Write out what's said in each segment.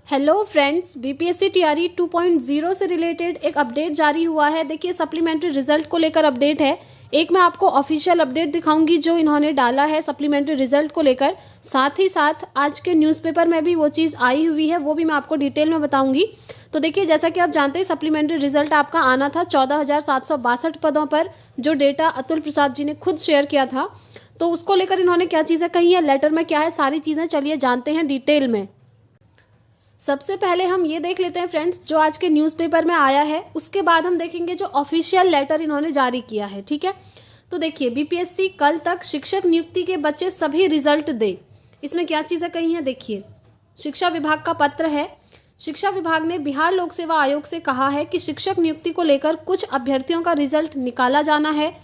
Hello friends, BPSC TRE 2.0 से related एक update जारी हुआ है। देखिए, सप्लीमेंट्री रिजल्ट को लेकर अपडेट है। एक मैं आपको ऑफिशियल अपडेट दिखाऊंगी जो इन्होंने डाला है सप्लीमेंट्री रिजल्ट को लेकर। साथ ही साथ आज के न्यूज़पेपर में भी वो चीज़ आई हुई है, वो भी मैं आपको डिटेल में बताऊंगी। तो देखिए, जैसा कि आप जानते हैं, सप्लीमेंट्री रिजल्ट आपका आना था 14,762 पदों पर, जो डेटा अतुल प्रसाद जी ने खुद शेयर किया था। तो उसको लेकर इन्होंने क्या चीज़ें कही है, लेटर में क्या है, सारी चीज़ें चलिए जानते हैं डिटेल में। सबसे पहले हम ये देख लेते हैं फ्रेंड्स, जो आज के न्यूज़पेपर में आया है, उसके बाद हम देखेंगे जो ऑफिशियल लेटर इन्होंने जारी किया है। ठीक है, तो देखिए, बीपीएससी कल तक शिक्षक नियुक्ति के बचे सभी रिजल्ट दे। इसमें क्या चीज़ें कही हैं, देखिए। शिक्षा विभाग का पत्र है। शिक्षा विभाग ने बिहार लोक सेवा आयोग से कहा है कि शिक्षक नियुक्ति को लेकर कुछ अभ्यर्थियों का रिजल्ट निकाला जाना है।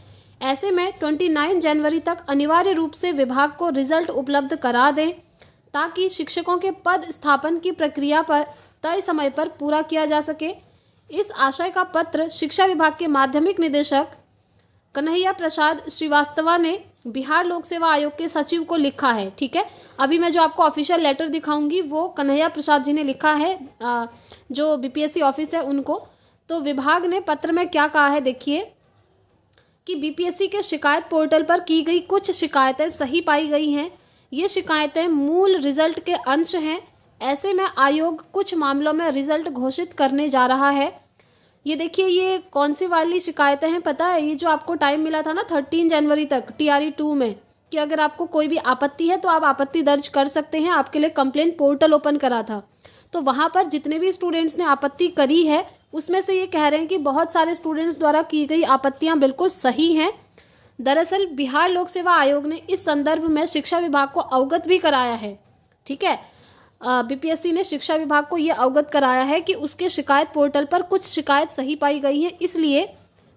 ऐसे में 29 जनवरी तक अनिवार्य रूप से विभाग को रिजल्ट उपलब्ध करा दें, ताकि शिक्षकों के पद स्थापन की प्रक्रिया पर तय समय पर पूरा किया जा सके। इस आशय का पत्र शिक्षा विभाग के माध्यमिक निदेशक कन्हैया प्रसाद श्रीवास्तव ने बिहार लोक सेवा आयोग के सचिव को लिखा है। ठीक है, अभी मैं जो आपको ऑफिशियल लेटर दिखाऊंगी वो कन्हैया प्रसाद जी ने लिखा है, जो बीपीएससी ऑफिस है उनको। तो विभाग ने पत्र में क्या कहा है, देखिए कि बीपीएससी के शिकायत पोर्टल पर की गई कुछ शिकायतें सही पाई गई हैं। ये शिकायतें मूल रिजल्ट के अंश हैं। ऐसे में आयोग कुछ मामलों में रिजल्ट घोषित करने जा रहा है। ये देखिए, ये कौन सी वाली शिकायतें हैं पता है? ये जो आपको टाइम मिला था ना 13 जनवरी तक टीआरई 2 में, कि अगर आपको कोई भी आपत्ति है तो आप आपत्ति दर्ज कर सकते हैं। आपके लिए कंप्लेंट पोर्टल ओपन करा था, तो वहाँ पर जितने भी स्टूडेंट्स ने आपत्ति करी है उसमें से ये कह रहे हैं कि बहुत सारे स्टूडेंट्स द्वारा की गई आपत्तियाँ बिल्कुल सही हैं। दरअसल बिहार लोक सेवा आयोग ने इस संदर्भ में शिक्षा विभाग को अवगत भी कराया है। ठीक है, बीपीएससी ने शिक्षा विभाग को ये अवगत कराया है कि उसके शिकायत पोर्टल पर कुछ शिकायत सही पाई गई है, इसलिए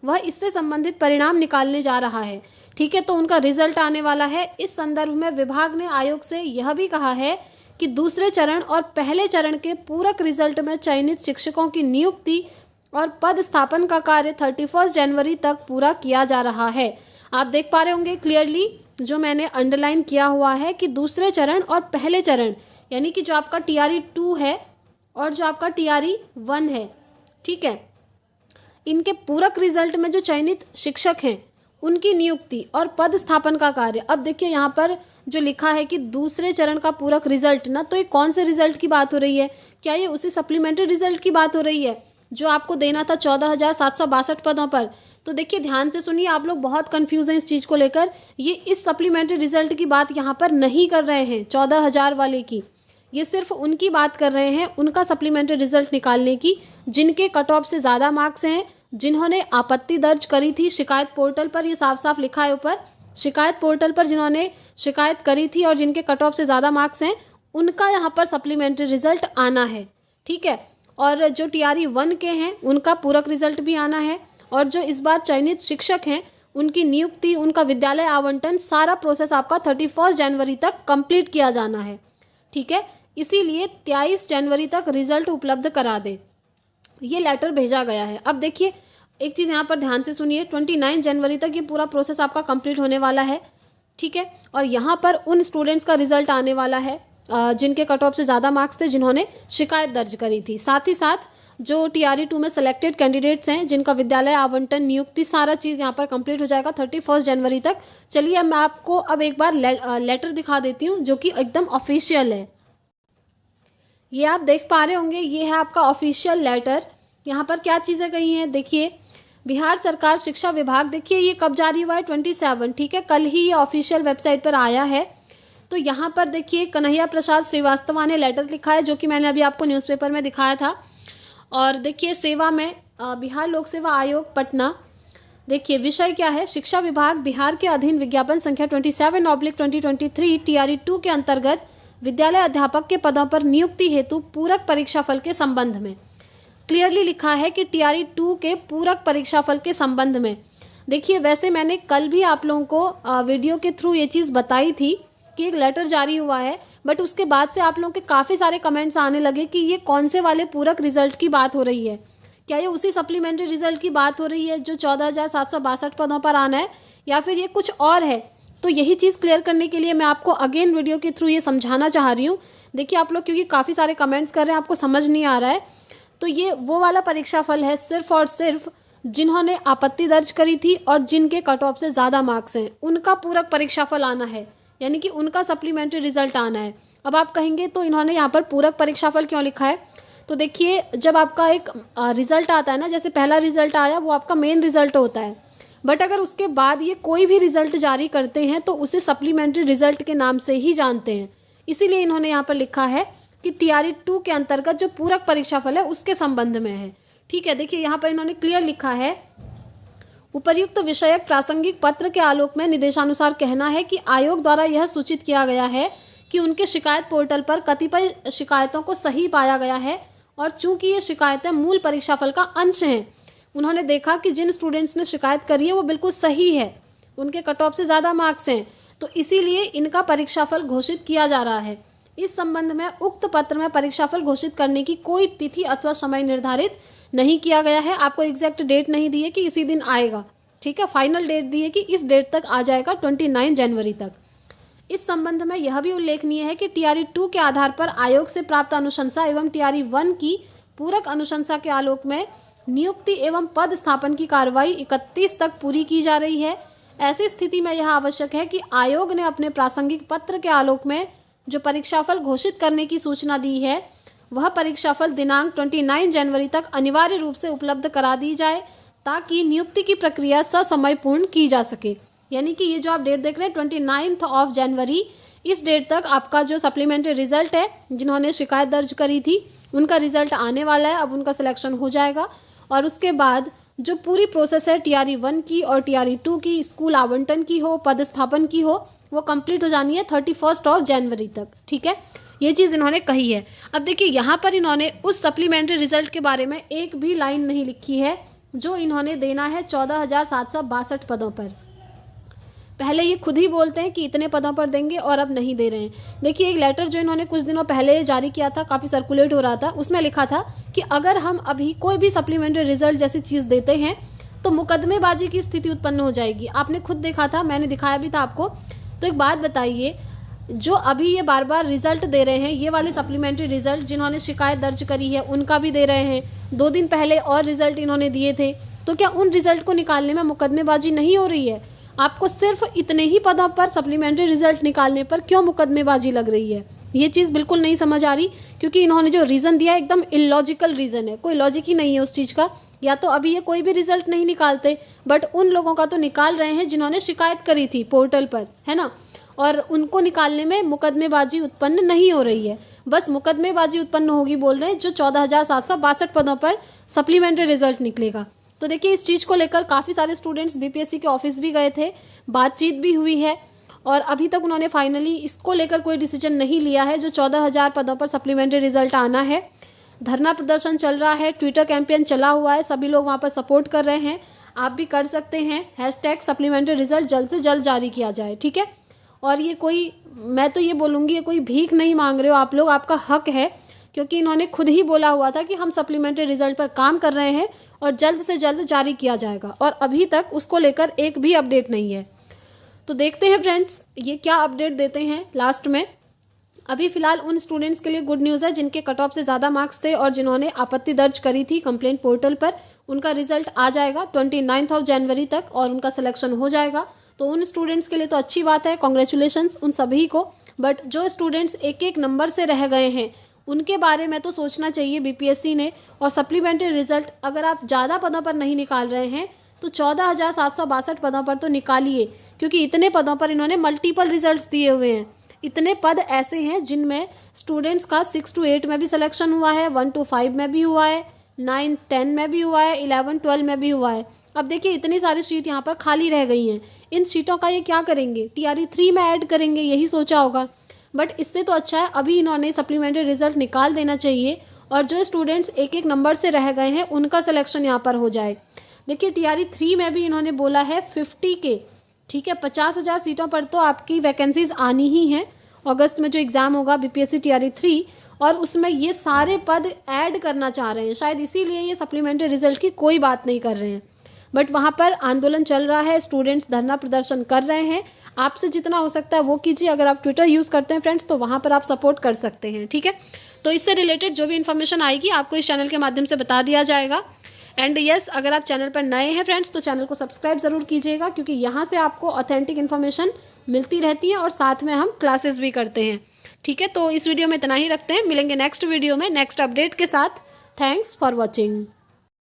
वह इससे संबंधित परिणाम निकालने जा रहा है। ठीक है, तो उनका रिजल्ट आने वाला है। इस संदर्भ में विभाग ने आयोग से यह भी कहा है कि दूसरे चरण और पहले चरण के पूरक रिजल्ट में चयनित शिक्षकों की नियुक्ति और पद स्थापन का कार्य 31 जनवरी तक पूरा किया जा रहा है। आप देख पा रहे होंगे क्लियरली, जो मैंने अंडरलाइन किया हुआ है कि दूसरे चरण और पहले चरण, यानी कि जो आपका टीआरई 2 है और जो आपका टीआरई 1 है, ठीक है, इनके पूरक रिजल्ट में जो चयनित शिक्षक हैं उनकी नियुक्ति और पद स्थापन का कार्य। अब देखिए, यहाँ पर जो लिखा है कि दूसरे चरण का पूरक रिजल्ट ना, तो ये कौन से रिजल्ट की बात हो रही है? क्या ये उसी सप्लीमेंट्री रिजल्ट की बात हो रही है जो आपको देना था 14,762 पदों पर? तो देखिए, ध्यान से सुनिए, आप लोग बहुत कंफ्यूज हैं इस चीज़ को लेकर। ये इस सप्लीमेंट्री रिजल्ट की बात यहाँ पर नहीं कर रहे हैं 14,000 वाले की। ये सिर्फ उनकी बात कर रहे हैं, उनका सप्लीमेंट्री रिजल्ट निकालने की, जिनके कट ऑफ से ज़्यादा मार्क्स हैं, जिन्होंने आपत्ति दर्ज करी थी शिकायत पोर्टल पर। ये साफ साफ लिखा है ऊपर, शिकायत पोर्टल पर जिन्होंने शिकायत करी थी और जिनके कट ऑफ से ज़्यादा मार्क्स हैं, उनका यहाँ पर सप्लीमेंट्री रिजल्ट आना है। ठीक है, और जो टीआरई 1 के हैं उनका पूरक रिजल्ट भी आना है, और जो इस बार चयनित शिक्षक हैं उनकी नियुक्ति, उनका विद्यालय आवंटन, सारा प्रोसेस आपका 31 जनवरी तक कंप्लीट किया जाना है। ठीक है, इसीलिए 23 जनवरी तक रिजल्ट उपलब्ध करा दे, ये लेटर भेजा गया है। अब देखिए, एक चीज़ यहाँ पर ध्यान से सुनिए, 29 जनवरी तक ये पूरा प्रोसेस आपका कंप्लीट होने वाला है। ठीक है, और यहाँ पर उन स्टूडेंट्स का रिजल्ट आने वाला है जिनके कट ऑफ से ज़्यादा मार्क्स थे, जिन्होंने शिकायत दर्ज करी थी। साथ ही साथ जो टीआरई 2 में सेलेक्टेड कैंडिडेट्स हैं, जिनका विद्यालय आवंटन, नियुक्ति, सारा चीज़ यहाँ पर कंप्लीट हो जाएगा 31 जनवरी तक। चलिए, मैं आपको अब एक बार लेटर दिखा देती हूँ जो कि एकदम ऑफिशियल है। ये आप देख पा रहे होंगे, ये है आपका ऑफिशियल लेटर। यहाँ पर क्या चीज़ें कही हैं, देखिए। बिहार सरकार शिक्षा विभाग, देखिए ये कब जारी हुआ है, 27। ठीक है, कल ही ये ऑफिशियल वेबसाइट पर आया है। तो यहाँ पर देखिए, कन्हैया प्रसाद श्रीवास्तव ने लेटर लिखा है, जो कि मैंने अभी आपको न्यूज़पेपर में दिखाया था। और देखिए, सेवा में बिहार लोक सेवा आयोग पटना, देखिए विषय क्या है, शिक्षा विभाग बिहार के अधीन विज्ञापन संख्या 27/2023 टीआरई 2 के अंतर्गत विद्यालय अध्यापक के पदों पर नियुक्ति हेतु पूरक परीक्षाफल के संबंध में। क्लियरली लिखा है कि टीआरई 2 के पूरक परीक्षाफल के संबंध में। देखिए, वैसे मैंने कल भी आप लोगों को वीडियो के थ्रू ये चीज़ बताई थी कि एक लेटर जारी हुआ है, बट उसके बाद से आप लोगों के काफ़ी सारे कमेंट्स आने लगे कि ये कौन से वाले पूरक रिजल्ट की बात हो रही है। क्या ये उसी सप्लीमेंट्री रिजल्ट की बात हो रही है जो 14,762 पदों पर आना है, या फिर ये कुछ और है? तो यही चीज़ क्लियर करने के लिए मैं आपको अगेन वीडियो के थ्रू ये समझाना चाह रही हूँ। देखिए आप लोग क्योंकि काफ़ी सारे कमेंट्स कर रहे हैं, आपको समझ नहीं आ रहा है, तो ये वो वाला परीक्षाफल है सिर्फ और सिर्फ जिन्होंने आपत्ति दर्ज करी थी और जिनके कट ऑफ से ज़्यादा मार्क्स हैं उनका पूरक परीक्षाफल आना है, यानी कि उनका सप्लीमेंट्री रिजल्ट आना है। अब आप कहेंगे तो इन्होंने यहाँ पर पूरक परीक्षाफल क्यों लिखा है? तो देखिए जब आपका एक रिजल्ट आता है ना, जैसे पहला रिजल्ट आया वो आपका मेन रिजल्ट होता है, बट अगर उसके बाद ये कोई भी रिजल्ट जारी करते हैं तो उसे सप्लीमेंट्री रिजल्ट के नाम से ही जानते हैं। इसीलिए इन्होंने यहाँ पर लिखा है कि TRE 2 के अंतर्गत जो पूरक परीक्षाफल है उसके संबंध में है। ठीक है, देखिए यहाँ पर इन्होंने क्लियर लिखा है, उपर्युक्त विषयक प्रासंगिक पत्र के आलोक में निदेशानुसार कहना है कि आयोग द्वारा यह सूचित किया गया है कि उनके शिकायत पोर्टल पर कतिपय शिकायतों को सही पाया गया है और चूंकि ये शिकायतें मूल परीक्षाफल का अंश हैं, उन्होंने देखा कि जिन स्टूडेंट्स ने शिकायत करी है वो बिल्कुल सही है, उनके कट ऑफ से ज़्यादा मार्क्स हैं, तो इसीलिए इनका परीक्षाफल घोषित किया जा रहा है। इस संबंध में उक्त पत्र में परीक्षाफल घोषित करने की कोई तिथि अथवा समय निर्धारित नहीं किया गया है। आपको एग्जैक्ट डेट नहीं दी है कि इसी दिन आएगा, ठीक है, फाइनल डेट दी है कि इस डेट तक आ जाएगा 29 जनवरी तक। इस संबंध में यह भी उल्लेखनीय है कि TRE 2 के आधार पर आयोग से प्राप्त अनुशंसा एवं TRE 1 की पूरक अनुशंसा के आलोक में नियुक्ति एवं पद स्थापन की कार्रवाई 31 तक पूरी की जा रही है। ऐसी स्थिति में यह आवश्यक है कि आयोग ने अपने प्रासंगिक पत्र के आलोक में जो परीक्षाफल घोषित करने की सूचना दी है वह परीक्षाफल दिनांक 29 जनवरी तक अनिवार्य रूप से उपलब्ध करा दी जाए ताकि नियुक्ति की प्रक्रिया ससमय पूर्ण की जा सके। यानी कि ये जो आप डेट देख रहे हैं 29 जनवरी, इस डेट तक आपका जो सप्लीमेंट्री रिजल्ट है, जिन्होंने शिकायत दर्ज करी थी उनका रिजल्ट आने वाला है। अब उनका सिलेक्शन हो जाएगा और उसके बाद जो पूरी प्रोसेस है TRE 1 की और TRE 2 की, स्कूल आवंटन की हो, पदस्थापन की हो, वो कंप्लीट हो जानी है 31 जनवरी तक। ठीक है, ये चीज़ इन्होंने कही है। अब देखिए यहाँ पर इन्होंने उस सप्लीमेंट्री रिजल्ट के बारे में एक भी लाइन नहीं लिखी है जो इन्होंने देना है 14,762 पदों पर। पहले ये खुद ही बोलते हैं कि इतने पदों पर देंगे और अब नहीं दे रहे हैं। देखिए एक लेटर जो इन्होंने कुछ दिनों पहले जारी किया था, काफ़ी सर्कुलेट हो रहा था, उसमें लिखा था कि अगर हम अभी कोई भी सप्लीमेंट्री रिजल्ट जैसी चीज़ देते हैं तो मुकदमेबाजी की स्थिति उत्पन्न हो जाएगी। आपने खुद देखा था, मैंने दिखाया भी था आपको। तो एक बात बताइए, जो अभी ये बार बार रिजल्ट दे रहे हैं, ये वाले सप्लीमेंट्री रिजल्ट जिन्होंने शिकायत दर्ज करी है उनका भी दे रहे हैं, 2 दिन पहले और रिजल्ट इन्होंने दिए थे, तो क्या उन रिजल्ट को निकालने में मुकदमेबाजी नहीं हो रही है? आपको सिर्फ इतने ही पदों पर सप्लीमेंट्री रिजल्ट निकालने पर क्यों मुकदमेबाजी लग रही है? ये चीज़ बिल्कुल नहीं समझ आ रही, क्योंकि इन्होंने जो रीज़न दिया एकदम इलॉजिकल रीज़न है, कोई लॉजिक ही नहीं है उस चीज़ का। या तो अभी ये कोई भी रिजल्ट नहीं निकालते, बट उन लोगों का तो निकाल रहे हैं जिन्होंने शिकायत करी थी पोर्टल पर, है ना, और उनको निकालने में मुकदमेबाजी उत्पन्न नहीं हो रही है। बस मुकदमेबाजी उत्पन्न होगी बोल रहे हैं जो 14,762 पदों पर सप्लीमेंट्री रिजल्ट निकलेगा। तो देखिए इस चीज़ को लेकर काफ़ी सारे स्टूडेंट्स BPSC के ऑफिस भी गए थे, बातचीत भी हुई है और अभी तक उन्होंने फाइनली इसको लेकर कोई डिसीजन नहीं लिया है। जो 14,000 पदों पर सप्लीमेंट्री रिजल्ट आना है, धरना प्रदर्शन चल रहा है, ट्विटर कैंपेन चला हुआ है, सभी लोग वहाँ पर सपोर्ट कर रहे हैं। आप भी कर सकते हैं, #सप्लीमेंट्री रिजल्ट जल्द से जल्द जारी किया जाए, ठीक है। और ये कोई, मैं तो ये बोलूँगी, ये कोई भीख नहीं मांग रहे हो आप लोग, आपका हक है, क्योंकि इन्होंने खुद ही बोला हुआ था कि हम सप्लीमेंट्री रिजल्ट पर काम कर रहे हैं और जल्द से जल्द जारी किया जाएगा, और अभी तक उसको लेकर एक भी अपडेट नहीं है। तो देखते हैं फ्रेंड्स ये क्या अपडेट देते हैं लास्ट में। अभी फ़िलहाल उन स्टूडेंट्स के लिए गुड न्यूज़ है जिनके कट ऑफ से ज़्यादा मार्क्स थे और जिन्होंने आपत्ति दर्ज करी थी कंप्लेंट पोर्टल पर, उनका रिजल्ट आ जाएगा 29 जनवरी तक और उनका सिलेक्शन हो जाएगा। तो उन स्टूडेंट्स के लिए तो अच्छी बात है, कॉन्ग्रेचुलेशंस उन सभी को। बट जो स्टूडेंट्स एक एक नंबर से रह गए हैं उनके बारे में तो सोचना चाहिए BPSC ने। और सप्लीमेंट्री रिजल्ट अगर आप ज़्यादा पदों पर नहीं निकाल रहे हैं तो 14,762 पदों पर तो निकालिए, क्योंकि इतने पदों पर इन्होंने मल्टीपल रिजल्ट्स दिए हुए हैं। इतने पद ऐसे हैं जिनमें स्टूडेंट्स का 6 to 8 में भी सिलेक्शन हुआ है, 1 to 5 में भी हुआ है, 9, 10 में भी हुआ है, 11, 12 में भी हुआ है। अब देखिए इतनी सारी सीट यहाँ पर खाली रह गई हैं, इन सीटों का ये क्या करेंगे? TRE 3 में ऐड करेंगे, यही सोचा होगा। बट इससे तो अच्छा है अभी इन्होंने सप्लीमेंट्री रिजल्ट निकाल देना चाहिए और जो स्टूडेंट्स एक एक नंबर से रह गए हैं उनका सिलेक्शन यहाँ पर हो जाए। देखिए TRE 3 में भी इन्होंने बोला है 50 के, ठीक है, 50,000 सीटों पर तो आपकी वैकेंसीज आनी ही हैं। अगस्त में जो एग्ज़ाम होगा BPSC TRE 3, और उसमें ये सारे पद ऐड करना चाह रहे हैं, शायद इसीलिए ये सप्लीमेंट्री रिजल्ट की कोई बात नहीं कर रहे हैं। बट वहाँ पर आंदोलन चल रहा है, स्टूडेंट्स धरना प्रदर्शन कर रहे हैं। आपसे जितना हो सकता है वो कीजिए। अगर आप ट्विटर यूज़ करते हैं फ्रेंड्स तो वहाँ पर आप सपोर्ट कर सकते हैं, ठीक है। तो इससे रिलेटेड जो भी इन्फॉर्मेशन आएगी आपको इस चैनल के माध्यम से बता दिया जाएगा। एंड यस, अगर आप चैनल पर नए हैं फ्रेंड्स तो चैनल को सब्सक्राइब ज़रूर कीजिएगा, क्योंकि यहाँ से आपको ऑथेंटिक इन्फॉर्मेशन मिलती रहती है और साथ में हम क्लासेस भी करते हैं, ठीक है। तो इस वीडियो में इतना ही रखते हैं, मिलेंगे नेक्स्ट वीडियो में नेक्स्ट अपडेट के साथ। Thanks for watching.